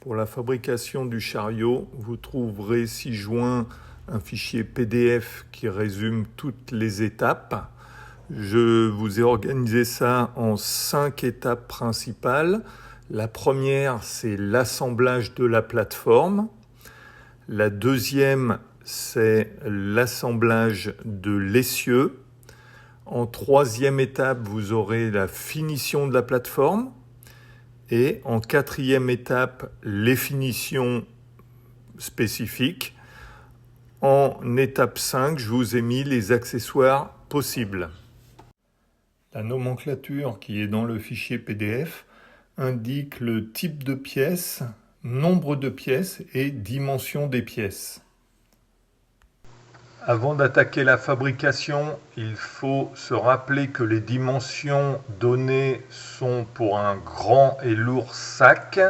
Pour la fabrication du chariot, vous trouverez ci-joint un fichier PDF qui résume toutes les étapes. Je vous ai organisé ça en 5 étapes principales. La première, c'est l'assemblage de la plateforme. La deuxième, c'est l'assemblage de l'essieu. En troisième étape, vous aurez la finition de la plateforme. Et en quatrième étape, les finitions spécifiques. En étape 5, je vous ai mis les accessoires possibles. La nomenclature qui est dans le fichier PDF indique le type de pièce, nombre de pièces et dimension des pièces. Avant d'attaquer la fabrication, il faut se rappeler que les dimensions données sont pour un grand et lourd sac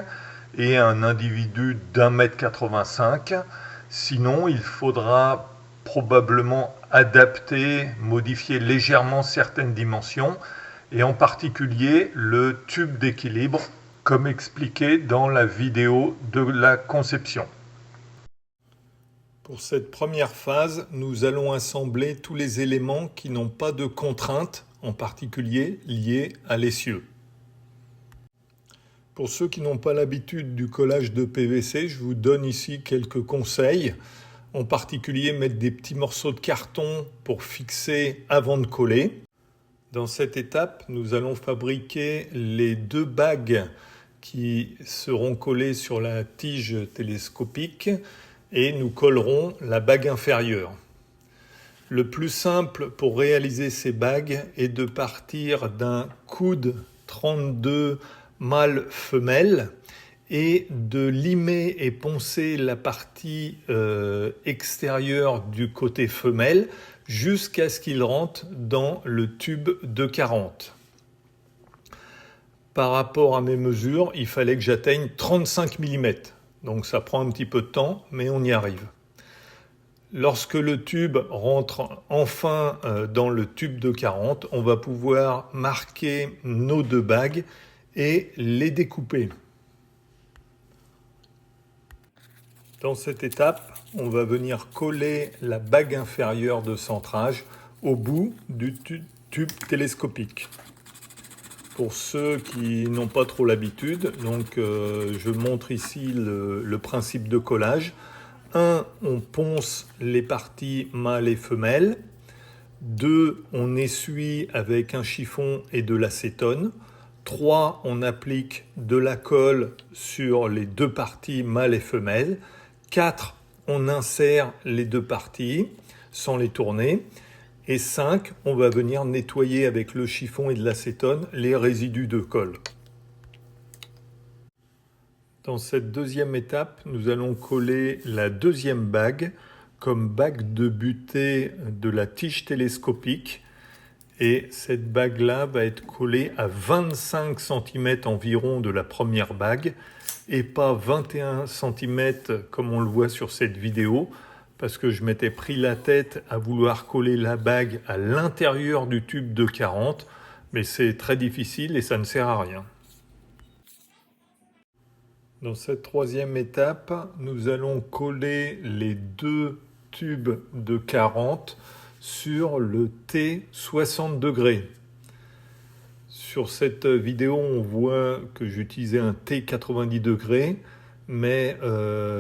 et un individu d'1,85 m. Sinon, il faudra probablement adapter, modifier légèrement certaines dimensions et en particulier le tube d'équilibre comme expliqué dans la vidéo de la conception. Pour cette première phase, nous allons assembler tous les éléments qui n'ont pas de contraintes, en particulier liées à l'essieu. Pour ceux qui n'ont pas l'habitude du collage de PVC, je vous donne ici quelques conseils. En particulier, mettre des petits morceaux de carton pour fixer avant de coller. Dans cette étape, nous allons fabriquer les 2 bagues qui seront collées sur la tige télescopique et nous collerons la bague inférieure. Le plus simple pour réaliser ces bagues est de partir d'un coude 32 mâle-femelle et de limer et poncer la partie extérieure du côté femelle jusqu'à ce qu'il rentre dans le tube de 40. Par rapport à mes mesures, il fallait que j'atteigne 35 mm. Donc ça prend un petit peu de temps, mais on y arrive. Lorsque le tube rentre enfin dans le tube de 40, on va pouvoir marquer nos 2 bagues et les découper. Dans cette étape, on va venir coller la bague inférieure de centrage au bout du tube télescopique. Pour ceux qui n'ont pas trop l'habitude, je montre ici le principe de collage. 1. On ponce les parties mâles et femelles. 2. On essuie avec un chiffon et de l'acétone. 3. On applique de la colle sur les 2 parties mâles et femelles. 4. On insère les 2 parties sans les tourner. Et 5, on va venir nettoyer avec le chiffon et de l'acétone les résidus de colle. Dans cette deuxième étape, nous allons coller la 2e bague comme bague de butée de la tige télescopique. Et cette bague-là va être collée à 25 cm environ de la première bague et pas 21 cm comme on le voit sur cette vidéo, parce que je m'étais pris la tête à vouloir coller la bague à l'intérieur du tube de 40, mais c'est très difficile et ça ne sert à rien. Dans cette 3e étape, nous allons coller les 2 tubes de 40 sur le T 60 degrés. Sur cette vidéo, on voit que j'utilisais un T 90 degrés. Mais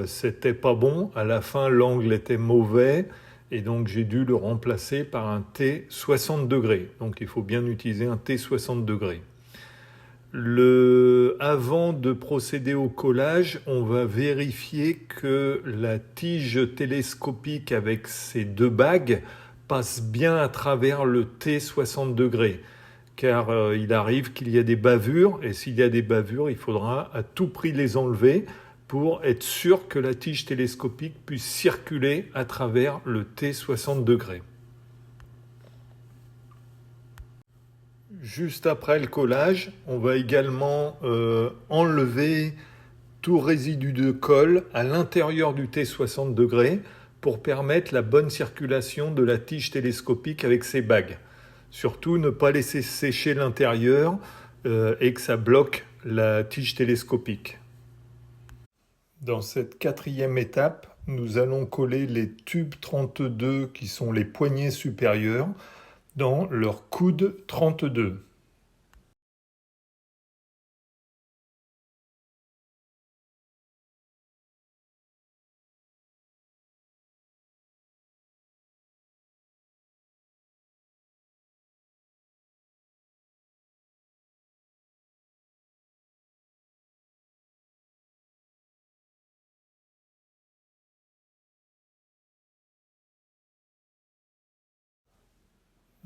c'était pas bon. À la fin, l'angle était mauvais et donc j'ai dû le remplacer par un T 60 degrés. Donc il faut bien utiliser un T 60 degrés. Avant de procéder au collage, on va vérifier que la tige télescopique avec ces 2 bagues passe bien à travers le T 60 degrés. Car il arrive qu'il y a des bavures et s'il y a des bavures, il faudra à tout prix les enlever pour être sûr que la tige télescopique puisse circuler à travers le T 60 degrés. Juste après le collage, on va également enlever tout résidu de colle à l'intérieur du T 60 degrés pour permettre la bonne circulation de la tige télescopique avec ses bagues. Surtout ne pas laisser sécher l'intérieur et que ça bloque la tige télescopique. Dans cette quatrième étape, nous allons coller les tubes 32 qui sont les poignées supérieures dans leur coude 32.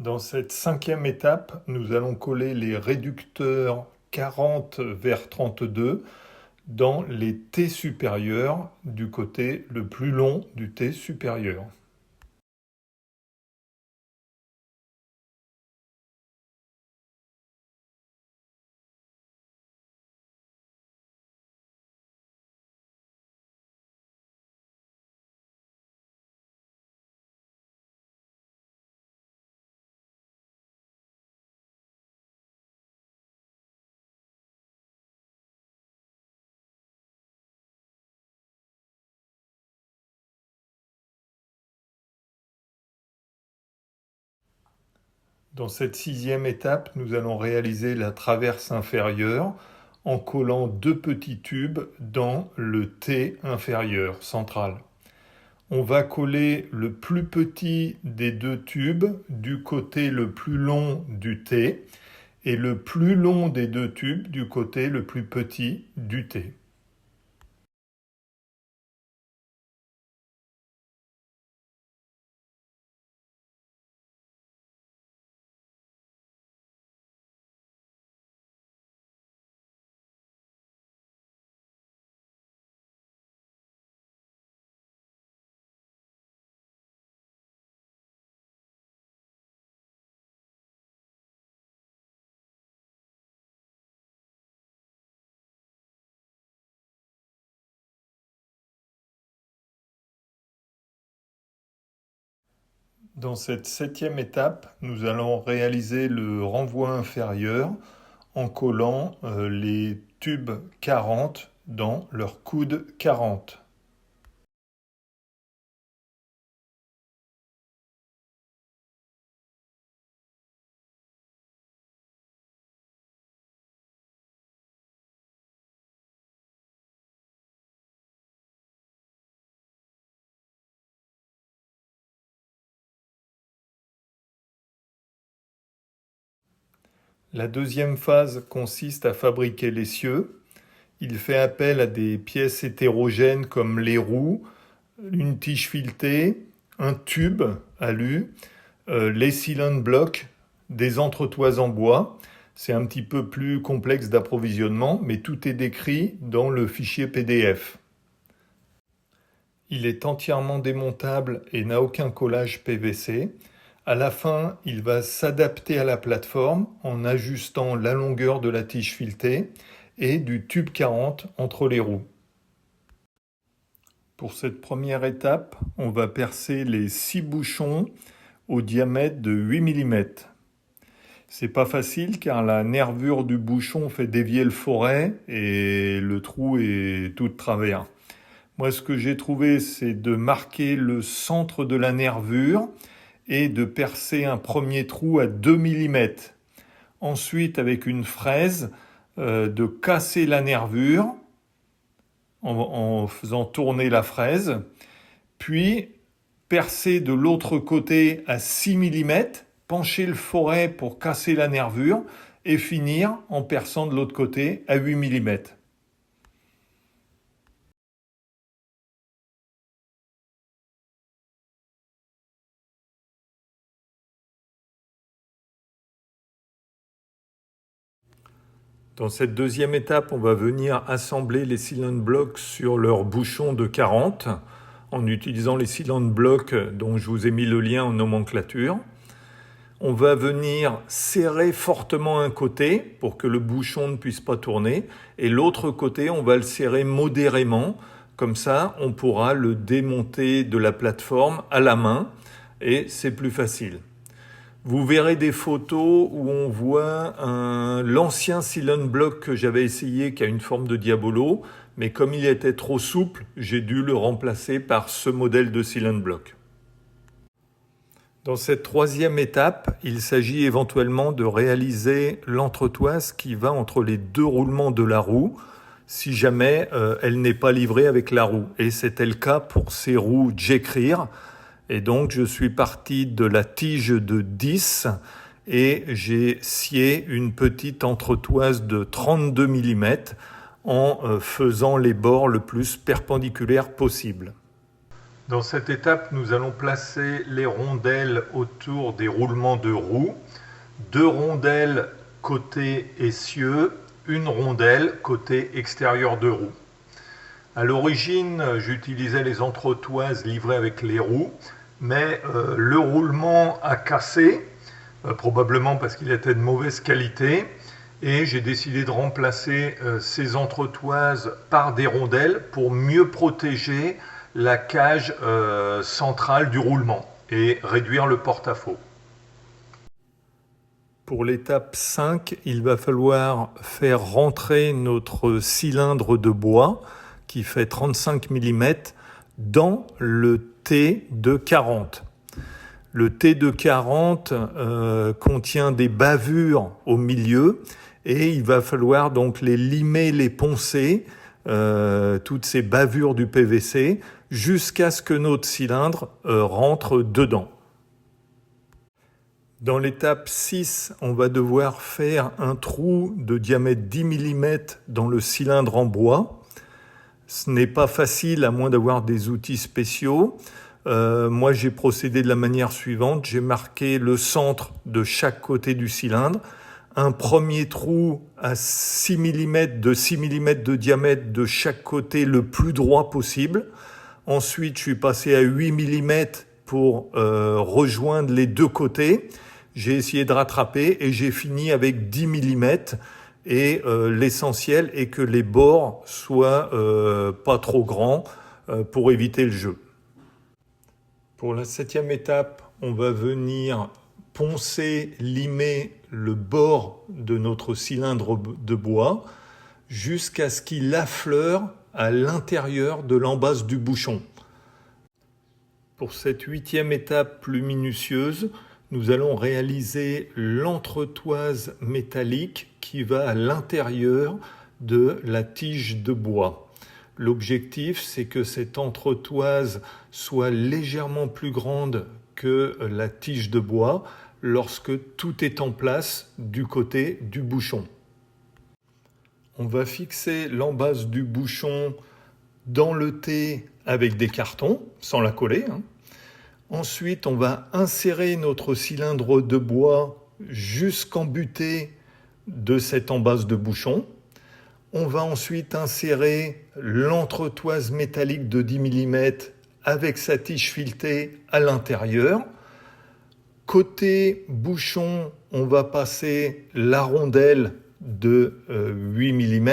Dans cette cinquième étape, nous allons coller les réducteurs 40 vers 32 dans les T supérieurs du côté le plus long du T supérieur. Dans cette sixième étape, nous allons réaliser la traverse inférieure en collant deux petits tubes dans le T inférieur central. On va coller le plus petit des deux tubes du côté le plus long du T et le plus long des deux tubes du côté le plus petit du T. Dans cette septième étape, nous allons réaliser le renvoi inférieur en collant les tubes 40 dans leur coude 40. La deuxième phase consiste à fabriquer l'essieu. Il fait appel à des pièces hétérogènes comme les roues, une tige filetée, un tube alu, les cylinder blocks, des entretoises en bois. C'est un petit peu plus complexe d'approvisionnement, mais tout est décrit dans le fichier PDF. Il est entièrement démontable et n'a aucun collage PVC. À la fin, il va s'adapter à la plateforme en ajustant la longueur de la tige filetée et du tube 40 entre les roues. Pour cette première étape, on va percer les 6 bouchons au diamètre de 8 mm. C'est pas facile car la nervure du bouchon fait dévier le foret et le trou est tout de travers. Moi, ce que j'ai trouvé, c'est de marquer le centre de la nervure et de percer un premier trou à 2 mm. Ensuite, avec une fraise, de casser la nervure en faisant tourner la fraise, puis percer de l'autre côté à 6 mm, pencher le foret pour casser la nervure et finir en perçant de l'autre côté à 8 mm. Dans cette deuxième étape, on va venir assembler les cylinder blocks sur leur bouchon de 40 en utilisant les cylinder blocks dont je vous ai mis le lien en nomenclature. On va venir serrer fortement un côté pour que le bouchon ne puisse pas tourner et l'autre côté, on va le serrer modérément. Comme ça, on pourra le démonter de la plateforme à la main et c'est plus facile. Vous verrez des photos où on voit l'ancien cylinder block que j'avais essayé qui a une forme de diabolo, mais comme il était trop souple, j'ai dû le remplacer par ce modèle de cylinder block. Dans cette troisième étape, il s'agit éventuellement de réaliser l'entretoise qui va entre les deux roulements de la roue, si jamais elle n'est pas livrée avec la roue. Et c'était le cas pour ces roues J-Clear. Et donc je suis parti de la tige de 10 et j'ai scié une petite entretoise de 32 mm en faisant les bords le plus perpendiculaires possible. Dans cette étape, nous allons placer les rondelles autour des roulements de roue. 2 rondelles côté essieu, une rondelle côté extérieur de roue. À l'origine, j'utilisais les entretoises livrées avec les roues, mais le roulement a cassé, probablement parce qu'il était de mauvaise qualité, et j'ai décidé de remplacer ces entretoises par des rondelles pour mieux protéger la cage centrale du roulement et réduire le porte-à-faux. Pour l'étape 5, il va falloir faire rentrer notre cylindre de bois qui fait 35 mm dans le T de 40. Le T de 40 contient des bavures au milieu et il va falloir donc les limer, les poncer, toutes ces bavures du PVC, jusqu'à ce que notre cylindre rentre dedans. Dans l'étape 6, on va devoir faire un trou de diamètre 10 mm dans le cylindre en bois. Ce n'est pas facile à moins d'avoir des outils spéciaux. Moi, j'ai procédé de la manière suivante. J'ai marqué le centre de chaque côté du cylindre. Un premier trou à 6 mm de diamètre de chaque côté le plus droit possible. Ensuite, je suis passé à 8 mm pour rejoindre les deux côtés. J'ai essayé de rattraper et j'ai fini avec 10 mm. Et l'essentiel est que les bords soient pas trop grands pour éviter le jeu. Pour la 7e étape, on va venir poncer, limer le bord de notre cylindre de bois jusqu'à ce qu'il affleure à l'intérieur de l'embase du bouchon. Pour cette 8e étape plus minutieuse, nous allons réaliser l'entretoise métallique qui va à l'intérieur de la tige de bois. L'objectif, c'est que cette entretoise soit légèrement plus grande que la tige de bois lorsque tout est en place du côté du bouchon. On va fixer l'embase du bouchon dans le T avec des cartons, sans la coller. Ensuite, on va insérer notre cylindre de bois jusqu'en butée de cette embase de bouchon. On va ensuite insérer l'entretoise métallique de 10 mm avec sa tige filetée à l'intérieur. Côté bouchon, on va passer la rondelle de 8 mm.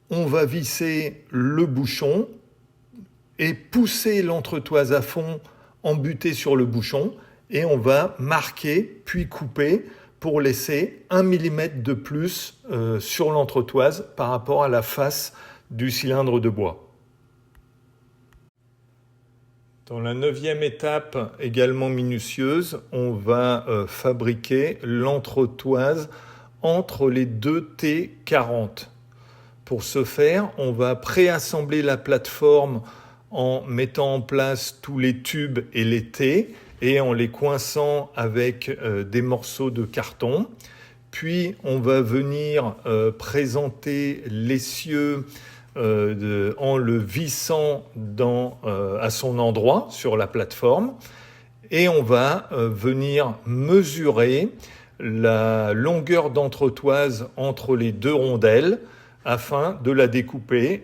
On va visser le bouchon et pousser l'entretoise à fond, embuter sur le bouchon, et on va marquer puis couper pour laisser 1 mm de plus sur l'entretoise par rapport à la face du cylindre de bois. Dans la 9e étape, également minutieuse, on va fabriquer l'entretoise entre les deux T40. Pour ce faire, on va préassembler la plateforme en mettant en place tous les tubes et les T et en les coinçant avec des morceaux de carton. Puis on va venir présenter l'essieu en le vissant à son endroit sur la plateforme. Et on va venir mesurer la longueur d'entretoise entre les deux rondelles afin de la découper